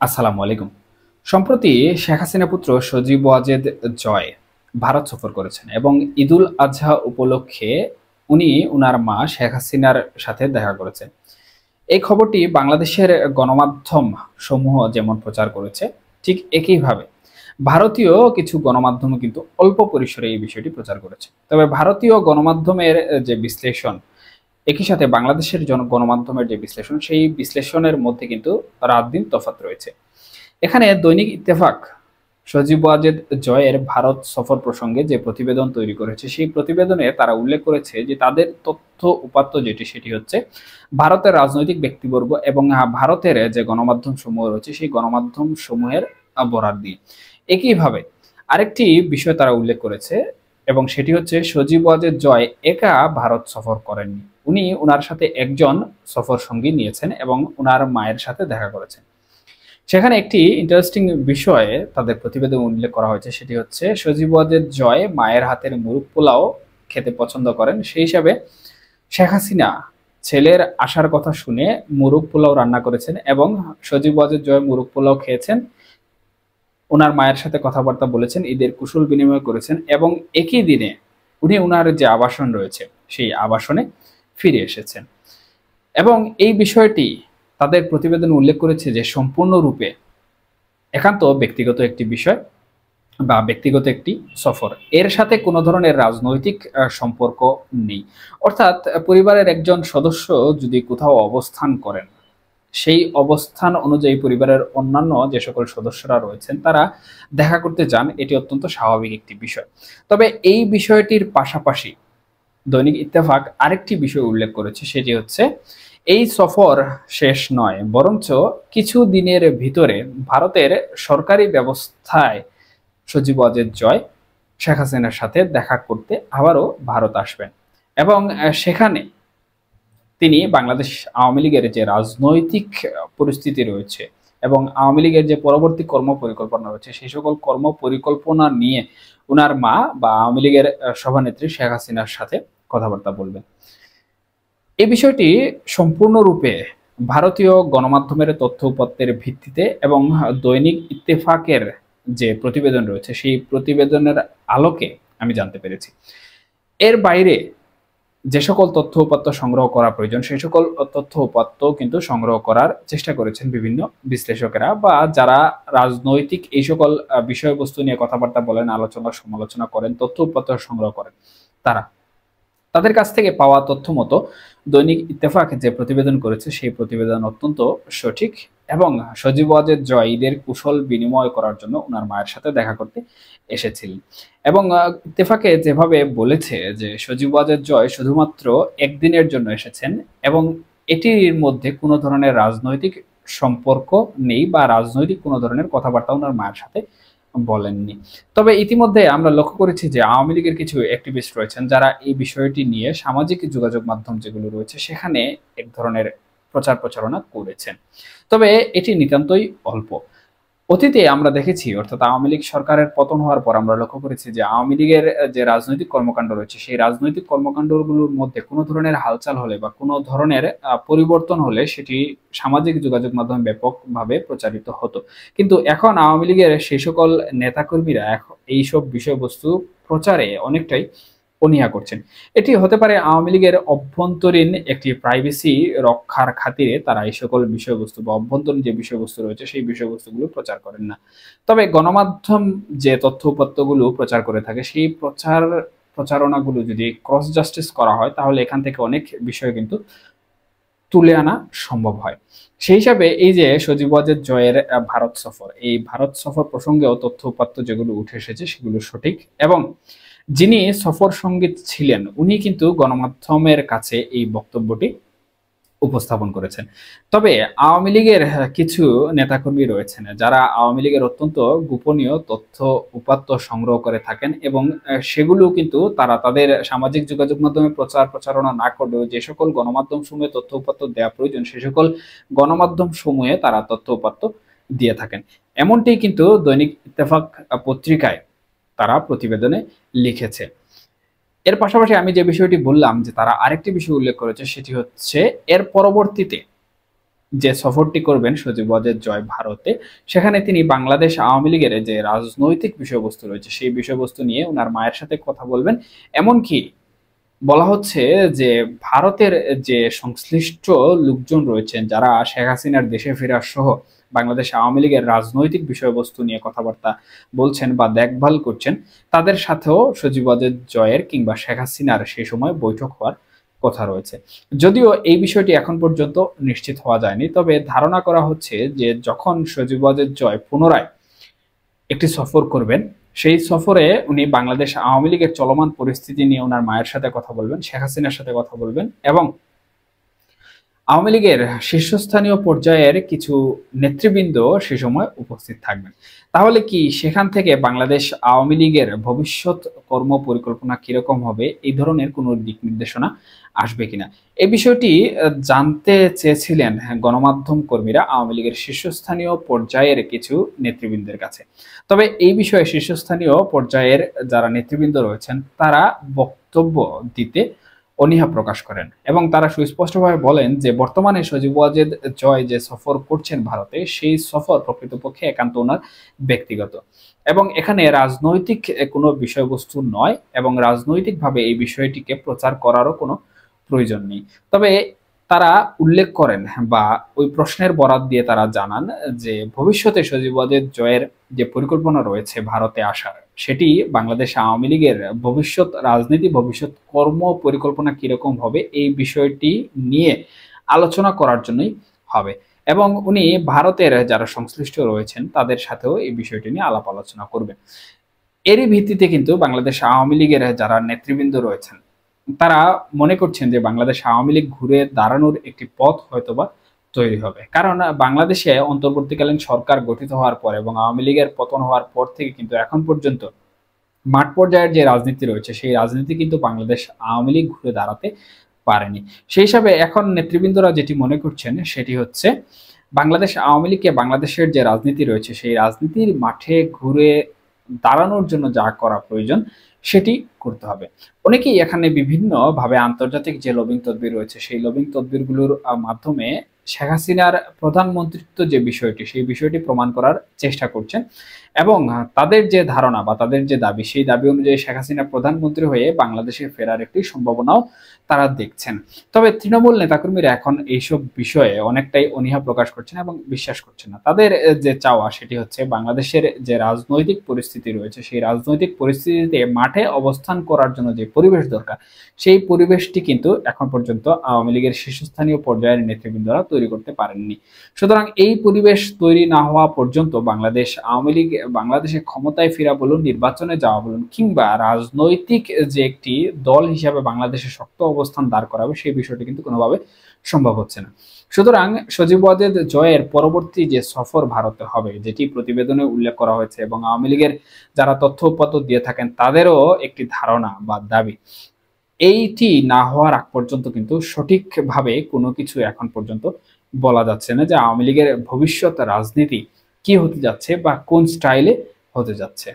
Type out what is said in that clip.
আসসালামু আলাইকুম। সম্প্রতি শেখ হাসিনা পুত্র সজীব ওয়াজেদ জয় ভারত সফর করেছেন এবং ঈদুল আজহা উপলক্ষে উনি উনার মা শেখ হাসিনার সাথে দেখা করেছেন। এই খবরটি বাংলাদেশের গণমাধ্যম সমূহ যেমন প্রচার করেছে, ঠিক একইভাবে ভারতীয় কিছু গণমাধ্যমও কিন্তু অল্প পরিসরে এই বিষয়টি প্রচার করেছে। তবে ভারতীয় গণমাধ্যমের যে বিশ্লেষণ, একই সাথে বাংলাদেশের গণমাধ্যমের যে বিশ্লেষণ, সেই বিশ্লেষণের মধ্যে কিন্তু রাত দিন তফাৎ রয়েছে। এখানে দৈনিক ইত্তেফাক সজীব ওয়াজেদ জয়ের ভারত সফর প্রসঙ্গে যে প্রতিবেদন তৈরি করেছে, সেই প্রতিবেদনে তারা উল্লেখ করেছে যে তাদের তথ্য উপাত্ত যেটি, সেটি হচ্ছে ভারতের রাজনৈতিক ব্যক্তিবর্গ এবং ভারতের যে গণমাধ্যম সমূহ রয়েছে সেই গণমাধ্যম সমূহের বরাত দিয়ে। একইভাবে আরেকটি বিষয় তারা উল্লেখ করেছে এবং সেটি হচ্ছে সজীব ওয়াজেদ জয় একা ভারত সফর করেননি। উনি উনার সাথে একজন সফর সঙ্গী নিয়েছেন এবং উনার মায়ের সাথে দেখা করেছেন। সেখানে একটি ইন্টারেস্টিং বিষয়ে তাদের প্রতিবেদন উল্লেখ করা হয়েছে, সেটি হচ্ছে সজীব ওয়াজেদ জয় মায়ের হাতের মুরগ পোলাও খেতে পছন্দ করেন। সেই হিসাবে শেখ হাসিনা ছেলের আসার কথা শুনে মুরগ পোলাও রান্না করেছেন এবং সজীব ওয়াজেদ জয় মুরগ পোলাও খেয়েছেন, ওনার মায়ের সাথে কথাবার্তা বলেছেন, ঈদের কুশল বিনিময় করেছেন এবং একই দিনে উনি উনার যে আবাসন রয়েছে সেই আবাসনে ফিরে এসেছেন। এবং এই বিষয়টি তাদের প্রতিবেদন উল্লেখ করেছে যে সম্পূর্ণরূপে একান্ত ব্যক্তিগত একটি বিষয় বা ব্যক্তিগত একটি সফর, এর সাথে কোনো ধরনের রাজনৈতিক সম্পর্ক নেই। অর্থাৎ পরিবারের একজন সদস্য যদি কোথাও অবস্থান করেন, সেই অবস্থান অনুযায়ী পরিবারের অন্যান্য যে সকল সদস্যরা রয়েছেন তারা দেখা করতে যান, এটি অত্যন্ত স্বাভাবিক একটি বিষয়। তবে এই বিষয়টির পাশাপাশি দৈনিক ইত্তেফাক আরেকটি বিষয় উল্লেখ করেছে, সেটি হচ্ছে এই সফর শেষ নয়, বরঞ্চ কিছু দিনের ভিতরে ভারতের সরকারি ব্যবস্থায় সজীব ওয়াজেদ জয় শেখ হাসিনার সাথে দেখা করতে আবারও ভারত আসবেন এবং সেখানে তিনি বাংলাদেশ আওয়ামী লীগের যে রাজনৈতিক পরিস্থিতি রয়েছে এবং আওয়ামী লীগের যে পরবর্তী কর্ম পরিকল্পনা রয়েছে সেই সকল কর্ম পরিকল্পনা নিয়ে উনার মা বা আওয়ামী লীগের সভানেত্রী শেখ হাসিনার সাথে কথাবার্তা বলবেন। এই বিষয়টি সম্পূর্ণরূপে ভারতীয় গণমাধ্যমের তথ্য উপাত্তের ভিত্তিতে এবং দৈনিক ইত্তেফাকের যে প্রতিবেদন রয়েছে সেই প্রতিবেদনের আলোকে আমি জানতে পেরেছি। এর বাইরে যে সকল তথ্য উপাত্ত সংগ্রহ করা প্রয়োজন সেই সকল তথ্য উপাত্ত কিন্তু সংগ্রহ করার চেষ্টা করেছেন বিভিন্ন বিশ্লেষকেরা বা যারা রাজনৈতিক এই সকল বিষয়বস্তু নিয়ে কথাবার্তা বলেন, আলোচনা সমালোচনা করেন, তথ্য উপাত্ত সংগ্রহ করেন। তারা তাদের কাছ থেকে পাওয়া তথ্য মতো দৈনিক ইত্তেফাক যে প্রতিবেদন করেছে সেই প্রতিবেদন অত্যন্ত সঠিক এবং সজীব ওয়াজেদ জয় ঈদের কুশল বিনিময় করার জন্য ওনার মায়ের সাথে দেখা করতে এসেছিলেন। এবং ইত্তেফাকে যেভাবে বলেছে যে সজীব ওয়াজেদ জয় শুধুমাত্র একদিনের জন্য এসেছেন এবং এটির মধ্যে কোনো ধরনের রাজনৈতিক সম্পর্ক নেই বা রাজনৈতিক কোনো ধরনের কথাবার্তা ওনার মায়ের সাথে বলেননি। তবে ইতিমধ্যে আমরা লক্ষ্য করেছি যে আওয়ামী লীগের কিছু অ্যাক্টিভিস্ট রয়েছেন যারা এই বিষয়টি নিয়ে সামাজিক যোগাযোগ মাধ্যম যেগুলো রয়েছে সেখানে এক ধরনের প্রচার প্রচারণা করেছেন। তবে এটি নিতান্তই অল্প। অতীতে আমরা দেখেছি, অর্থাৎ আওয়ামী লীগ সরকারের পতন হওয়ার পর আমরা লক্ষ্য করেছি যে আওয়ামী লীগের যে রাজনৈতিক কর্মকাণ্ড রয়েছে সেই রাজনৈতিক কর্মকাণ্ডগুলোর মধ্যে কোনো ধরনের হালচাল হলে বা কোনো ধরনের পরিবর্তন হলে সেটি সামাজিক যোগাযোগ মাধ্যমে ব্যাপকভাবে প্রচারিত হতো। কিন্তু এখন আওয়ামী লীগের সেই সকল নেতাকর্মীরা এইসব বিষয়বস্তু প্রচারে অনেকটাই অনীহা করছেন। এটি হতে পারে আওয়ামী লীগের অভ্যন্তরীণ একটি প্রাইভেসি রক্ষার খাতিরে তারা এই সকল বিষয়বস্তু বা অভ্যন্তরীণ যে বিষয়বস্তু রয়েছে সেই বিষয়বস্তুগুলো প্রচার করেন না। তবে গণমাধ্যম যে তথ্য উপাত্তগুলো প্রচার করে থাকে সেই প্রচারণাগুলো যদি ক্রস জাস্টিস করা হয় তাহলে এখান থেকে অনেক বিষয় কিন্তু তুলে আনা সম্ভব হয়। সেই হিসাবে এই যে সজীব ওয়াজেদ জয়ের ভারত সফর, এই ভারত সফর প্রসঙ্গেও তথ্য উপাত্ত যেগুলো উঠে এসেছে সেগুলো সঠিক এবং যিনি সফর সঙ্গী ছিলেন উনি কিন্তু গণমাধ্যমের কাছে এই বক্তব্যটি উপস্থাপন করেছেন। তবে আওয়ামী লীগের কিছু নেতাকর্মী রয়েছেন যারা আওয়ামী লীগের অত্যন্ত গোপনীয় তথ্য উপাত্ত সংগ্রহ করে থাকেন এবং সেগুলো কিন্তু তারা তাদের সামাজিক যোগাযোগ মাধ্যমে প্রচার প্রচারণা না করলেও যে সকল গণমাধ্যম সমূহে তথ্য উপাত্ত দেওয়া প্রয়োজন সে সকল গণমাধ্যম সমূহে তারা তথ্য উপাত্ত দিয়ে থাকেন। এমনটি কিন্তু দৈনিক ইত্তেফাক পত্রিকায় তারা প্রতিবেদনে লিখেছে। এর পাশাপাশি আমি যে বিষয়টি বললাম যে তারা আরেকটি বিষয় উল্লেখ করেছে সেটি হচ্ছে এর পরবর্তীতে যে সফরটি করবেন সজীব ওয়াজেদ জয় ভারতে, সেখানে তিনি বাংলাদেশ আওয়ামী লীগের যে রাজনৈতিক বিষয়বস্তু রয়েছে সেই বিষয়বস্তু নিয়ে ওনার মায়ের সাথে কথা বলবেন। এমনকি বলা হচ্ছে যে ভারতের যে সংশ্লিষ্ট লোকজন রয়েছেন যারা শেখ হাসিনার দেশে ফেরা সহ বাংলাদেশ আওয়ামী লীগের রাজনৈতিক বিষয়বস্তু নিয়ে কথাবার্তা বলছেন বা দেখভাল করছেন, তাদের সাথেও সজীব ওয়াজেদ জয়ের কিংবা শেখ হাসিনার সেই সময় বৈঠক হওয়ার কথা রয়েছে। যদিও এই বিষয়টি এখন পর্যন্ত নিশ্চিত হওয়া যায়নি, তবে ধারণা করা হচ্ছে যে যখন সজীব ওয়াজেদ জয় পুনরায় একটি সফর করবেন, সেই সফরে উনি বাংলাদেশ আওয়ামী লীগের চলমান পরিস্থিতি নিয়ে ওনার মায়ের সাথে কথা বলবেন, শেখ হাসিনার সাথে কথা বলবেন এবং আওয়ামী লীগের শীর্ষস্থানীয় পর্যায়ের কিছু নেতৃবৃন্দ সে সময় উপস্থিত থাকবেন। তাহলে কি সেখান থেকে বাংলাদেশ আওয়ামী লীগের ভবিষ্যৎ কর্ম পরিকল্পনা কিরকম হবে, এই ধরনের কোনো দিক নির্দেশনা আসবে কিনা, এই বিষয়টি জানতে চেয়েছিলেন গণমাধ্যম কর্মীরা আওয়ামী লীগের শীর্ষস্থানীয় পর্যায়ের কিছু নেতৃবৃন্দের কাছে। তবে এই বিষয়ে শীর্ষস্থানীয় পর্যায়ের যারা নেতৃবৃন্দ রয়েছেন তারা বক্তব্য দিতে অনীহা প্রকাশ করেন এবং তারা সুস্পষ্টভাবে বলেন যে বর্তমানে সজীব ওয়াজেদ জয় যে সফর করছেন ভারতে, সেই সফর প্রকৃতপক্ষে একান্ত ওনার ব্যক্তিগত এবং এখানে রাজনৈতিক কোনো বিষয়বস্তু নয় এবং রাজনৈতিকভাবে এই বিষয়টিকে প্রচার করারও কোনো প্রয়োজন নেই। তবে তারা উল্লেখ করেন বা ওই প্রশ্নের বরাত দিয়ে তারা জানান যে ভবিষ্যতে সজীব ওয়াজেদ জয়ের যে পরিকল্পনা রয়েছে ভারতে আসার, সেটি বাংলাদেশ আওয়ামী লীগের ভবিষ্যৎ রাজনীতি, ভবিষ্যৎ কর্ম পরিকল্পনা কিরকম হবে এই বিষয়টি নিয়ে আলোচনা করার জন্যই হবে এবং উনি ভারতের যারা সংশ্লিষ্ট রয়েছেন তাদের সাথেও এই বিষয়টি নিয়ে আলাপ আলোচনা করবেন। এরই ভিত্তিতে কিন্তু বাংলাদেশ আওয়ামী লীগের যারা নেতৃবৃন্দ রয়েছেন তারা মনে করছেন যে বাংলাদেশ আওয়ামী লীগ ঘুরে দাঁড়ানোর একটি পথ হয়তোবা তৈরি হবে। কারণ বাংলাদেশে অন্তর্বর্তীকালীন সরকার গঠিত হওয়ার পর এবং আওয়ামী লীগের পতন হওয়ার পর থেকে কিন্তু এখন পর্যন্ত মাঠ পর্যায়ের যে রাজনীতি রয়েছে সেই রাজনীতি কিন্তু বাংলাদেশ আওয়ামী লীগ ঘুরে দাঁড়াতে পারেনি। সেই হিসাবে এখন নেতৃবৃন্দরা যেটি মনে করছেন সেটি হচ্ছে বাংলাদেশ আওয়ামী লীগকে বাংলাদেশের যে রাজনীতি রয়েছে সেই রাজনীতির মাঠে ঘুরে দাঁড়ানোর জন্য যা করা প্রয়োজন সেটি করতে হবে। অনেকেই এখানে বিভিন্ন ভাবে আন্তর্জাতিক যে লবিং তদবির রয়েছে সেই লবিং তদবিরগুলোর মাধ্যমে শেখ হাসিনার প্রধানমন্ত্রিত্ব যে বিষয়টি সেই বিষয়টি প্রমাণ করার চেষ্টা করছেন এবং তাদের যে ধারণা বা তাদের যে দাবি সেই দাবি অনুযায়ী শেখ হাসিনা প্রধানমন্ত্রী হয়ে বাংলাদেশে ফেরার একটি সম্ভাবনাও তারা দেখছেন। তবে তৃণমূল নেতাকর্মীরা এখন এইসব বিষয়ে অনেকটাই অনীহা প্রকাশ করছেন এবং বিশ্বাস করছেন না। তাদের যে চাওয়া সেটি হচ্ছে বাংলাদেশের যে রাজনৈতিক পরিস্থিতি রয়েছে সেই রাজনৈতিক পরিস্থিতিতে মাঠে অবস্থান করার জন্য যে পরিবেশ দরকার সেই পরিবেশটি কিন্তু এখন পর্যন্ত আওয়ামী লীগের শীর্ষস্থানীয় পর্যায়ের নেতৃবৃন্দরা তৈরি করতে পারেননি। সুতরাং এই পরিবেশ তৈরি না হওয়া পর্যন্ত বাংলাদেশ আওয়ামী লীগ বাংলাদেশে ক্ষমতায় ফেরা বলুন, নির্বাচনে যাওয়া বলুন কিংবা রাজনৈতিক যে একটি দল হিসাবে বাংলাদেশে শক্ত অবস্থান দাঁড় করাবে সেই বিষয়টি কিন্তু কোনোভাবে সম্ভব হচ্ছে না। সুতরাং সজীব ওয়াজেদ জয়ের পরবর্তী যে সফর ভারতে হবে যেটি প্রতিবেদনে উল্লেখ করা হয়েছে এবং আওয়ামী লীগের যারা তথ্য উপাত্ত দিয়ে থাকেন তাদেরও একটি ধারণা বা দাবি, এইটি না হওয়ার আগ পর্যন্ত কিন্তু সঠিকভাবে কোনো কিছু এখন পর্যন্ত বলা যাচ্ছে না যে আওয়ামী লীগের ভবিষ্যৎ রাজনীতি কি হতে যাচ্ছে বা কোন স্টাইলে হতে যাচ্ছে।